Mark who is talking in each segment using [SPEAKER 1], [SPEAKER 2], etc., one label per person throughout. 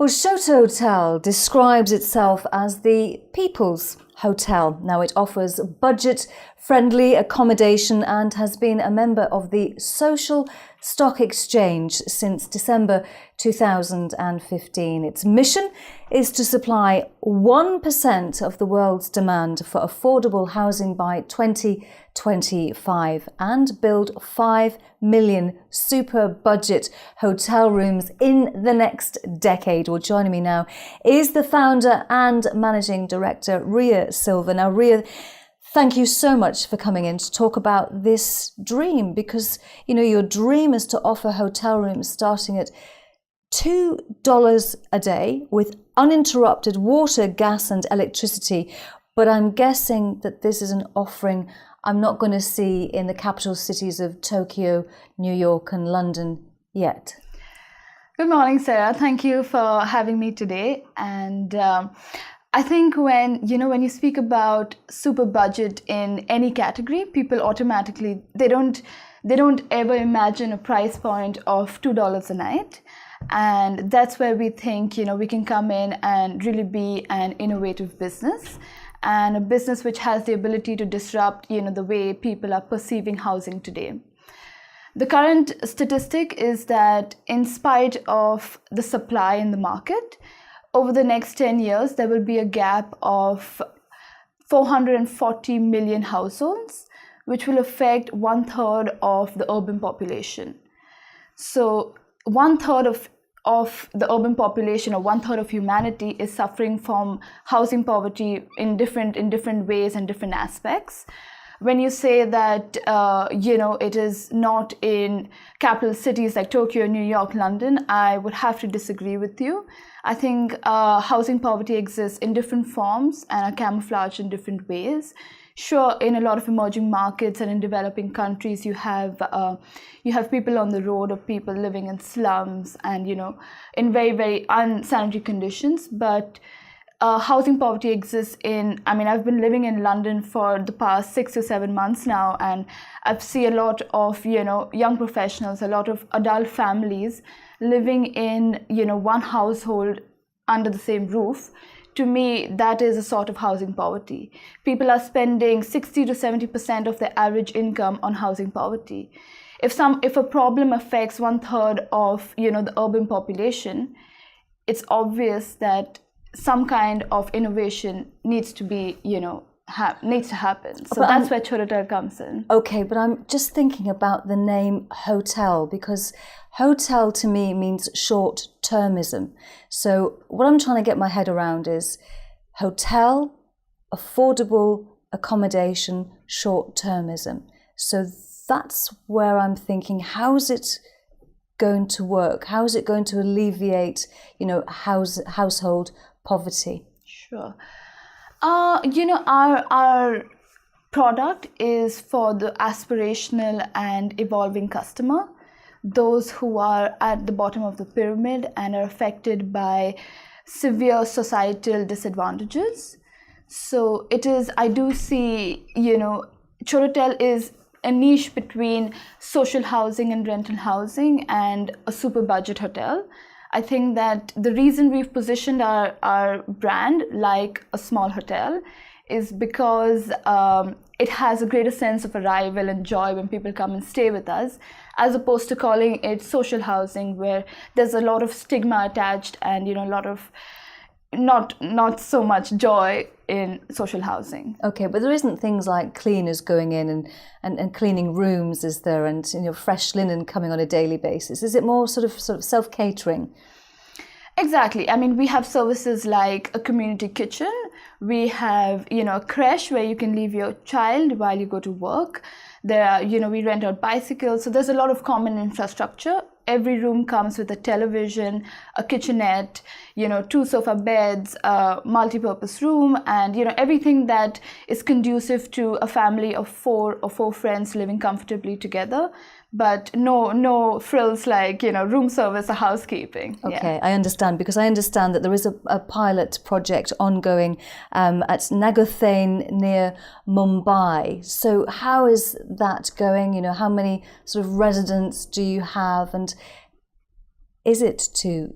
[SPEAKER 1] Well, Chototel describes itself as the people's hotel. Now, it offers budget-friendly accommodation and has been a member of the Social Stock Exchange since December 2015. Its mission is to supply 1% of the world's demand for affordable housing by 2025 and build 5 million super budget hotel rooms in the next decade. Well, joining me now is the founder and managing director, Rhea Silva. Now, Rhea, thank you so much for coming in to talk about this dream, because, you know, your dream is to offer hotel rooms starting at $2 a day with uninterrupted water, gas and electricity. But I'm guessing that this is an offering I'm not going to see in the capital cities of Tokyo, New York and London yet.
[SPEAKER 2] Good morning, Sarah. Thank you for having me today. And I think when you speak about super budget in any category, people automatically, they don't ever imagine a price point of $2 a night. And that's where we think, we can come in and really be an innovative business, and a business which has the ability to disrupt, the way people are perceiving housing today. The current statistic is that in spite of the supply in the market, over the next 10 years, there will be a gap of 440 million households, which will affect 1/3 of the urban population. So 1/3 of the urban population, or 1/3 of humanity, is suffering from housing poverty in different ways and different aspects. When you say that, it is not in capital cities like Tokyo, New York, London, I would have to disagree with you. I think housing poverty exists in different forms and are camouflaged in different ways. Sure, in a lot of emerging markets and in developing countries, you have people on the road, or people living in slums and, in very, very unsanitary conditions. But housing poverty exists I've been living in London for the past 6 to 7 months now, and I've seen a lot of, young professionals, a lot of adult families living in, one household under the same roof. To me, that is a sort of housing poverty. People are spending 60 to 70% of their average income on housing poverty. If a problem affects 1/3 of, the urban population, it's obvious that some kind of innovation needs to be, needs to happen. So
[SPEAKER 1] but
[SPEAKER 2] that's where Chototel comes in.
[SPEAKER 1] Okay, but I'm just thinking about the name hotel, because hotel to me means short-termism. So what I'm trying to get my head around is hotel, affordable accommodation, short-termism. So that's where I'm thinking, how's it going to work? How is it going to alleviate, household poverty?
[SPEAKER 2] Sure. Our product is for the aspirational and evolving customer, those who are at the bottom of the pyramid and are affected by severe societal disadvantages. So I do see, Chototel is a niche between social housing and rental housing and a super budget hotel. I think that the reason we've positioned our brand like a small hotel is because it has a greater sense of arrival and joy when people come and stay with us, as opposed to calling it social housing, where there's a lot of stigma attached and, a lot of not so much joy in social housing.
[SPEAKER 1] Okay, but there isn't things like cleaners going in and cleaning rooms, is there, and fresh linen coming on a daily basis? Is it more sort of self-catering?
[SPEAKER 2] Exactly. We have services like a community kitchen. We have, a creche where you can leave your child while you go to work. There are, we rent out bicycles. So there's a lot of common infrastructure. Every room comes with a television, a kitchenette, 2 sofa beds, a multi-purpose room, and, everything that is conducive to a family of 4 friends living comfortably together. But no frills like, room service or housekeeping.
[SPEAKER 1] Okay, yeah. I understand, because I understand that there is a pilot project ongoing at Nagothane near Mumbai. So how is that going? How many sort of residents do you have, and is it $2?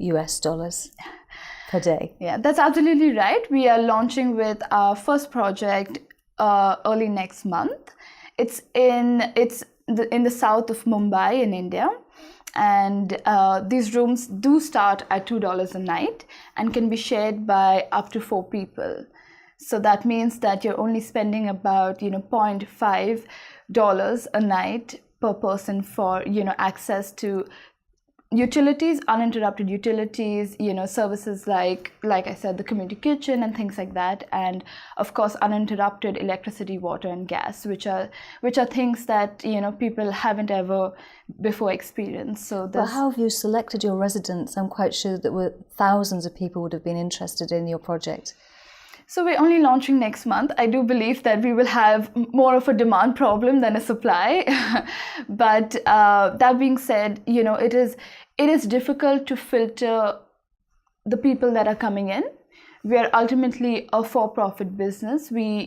[SPEAKER 1] per day.
[SPEAKER 2] Yeah, that's absolutely right. We are launching with our first project early next month. It's in the south of Mumbai in India. And these rooms do start at $2 a night and can be shared by up to 4 people. So that means that you're only spending about $0.5 a night per person for access to utilities, uninterrupted utilities, services like I said, the community kitchen and things like that, and of course uninterrupted electricity, water and gas, which are things that people haven't ever before experienced. So
[SPEAKER 1] but how have you selected your residents? I'm quite sure that thousands of people would have been interested in your project.
[SPEAKER 2] So we're only launching next month. I do believe that we will have more of a demand problem than a supply. But that being said, it is difficult to filter the people that are coming in. We are ultimately a for-profit business. We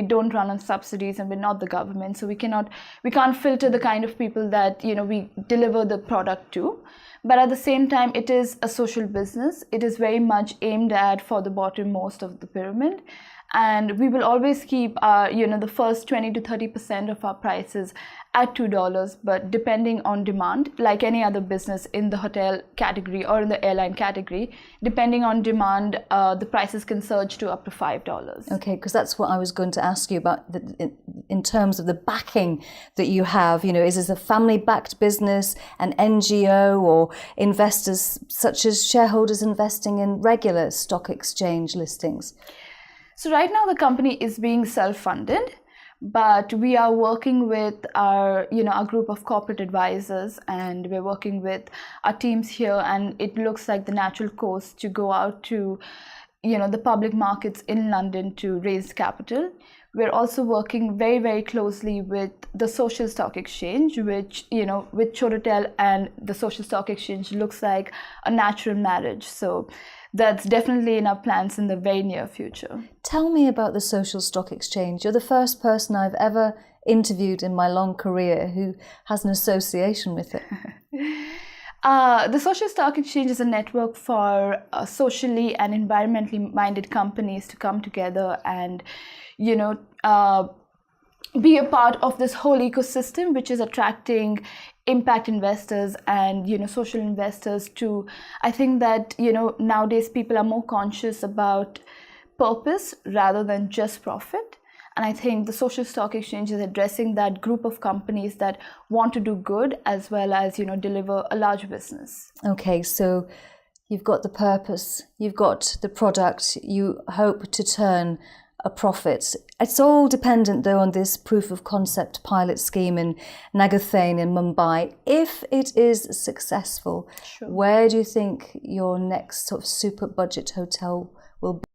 [SPEAKER 2] don't run on subsidies, and we're not the government, so we can't filter the kind of people that we deliver the product to. But at the same time, it is a social business. It is very much aimed at for the bottommost of the pyramid. And we will always keep the first 20 to 30% of our prices at $2, but depending on demand, like any other business in the hotel category or in the airline category, depending on demand, the prices can surge to up to $5.
[SPEAKER 1] Okay, because that's what I was going to ask you about in terms of the backing that you have. Is this a family-backed business, an NGO, or investors such as shareholders investing in regular stock exchange listings?
[SPEAKER 2] So right now the company is being self-funded, but we are working with our group of corporate advisors, and we're working with our teams here, and it looks like the natural course to go out to the public markets in London to raise capital. We're also working very, very closely with the Social Stock Exchange, which, with Chototel and the Social Stock Exchange looks like a natural marriage. So that's definitely in our plans in the very near future.
[SPEAKER 1] Tell me about the Social Stock Exchange. You're the first person I've ever interviewed in my long career who has an association with it.
[SPEAKER 2] The Social Stock Exchange is a network for socially and environmentally minded companies to come together and, be a part of this whole ecosystem, which is attracting impact investors and social investors to. I think that nowadays people are more conscious about purpose rather than just profit, and I think the Social Stock Exchange is addressing that group of companies that want to do good as well as deliver a large business.
[SPEAKER 1] Okay, so you've got the purpose, you've got the product, you hope to turn a profit. It's all dependent though on this proof of concept pilot scheme in Nagarthane in Mumbai. If it is successful,
[SPEAKER 2] Sure.
[SPEAKER 1] Where do you think your next sort of super budget hotel will be?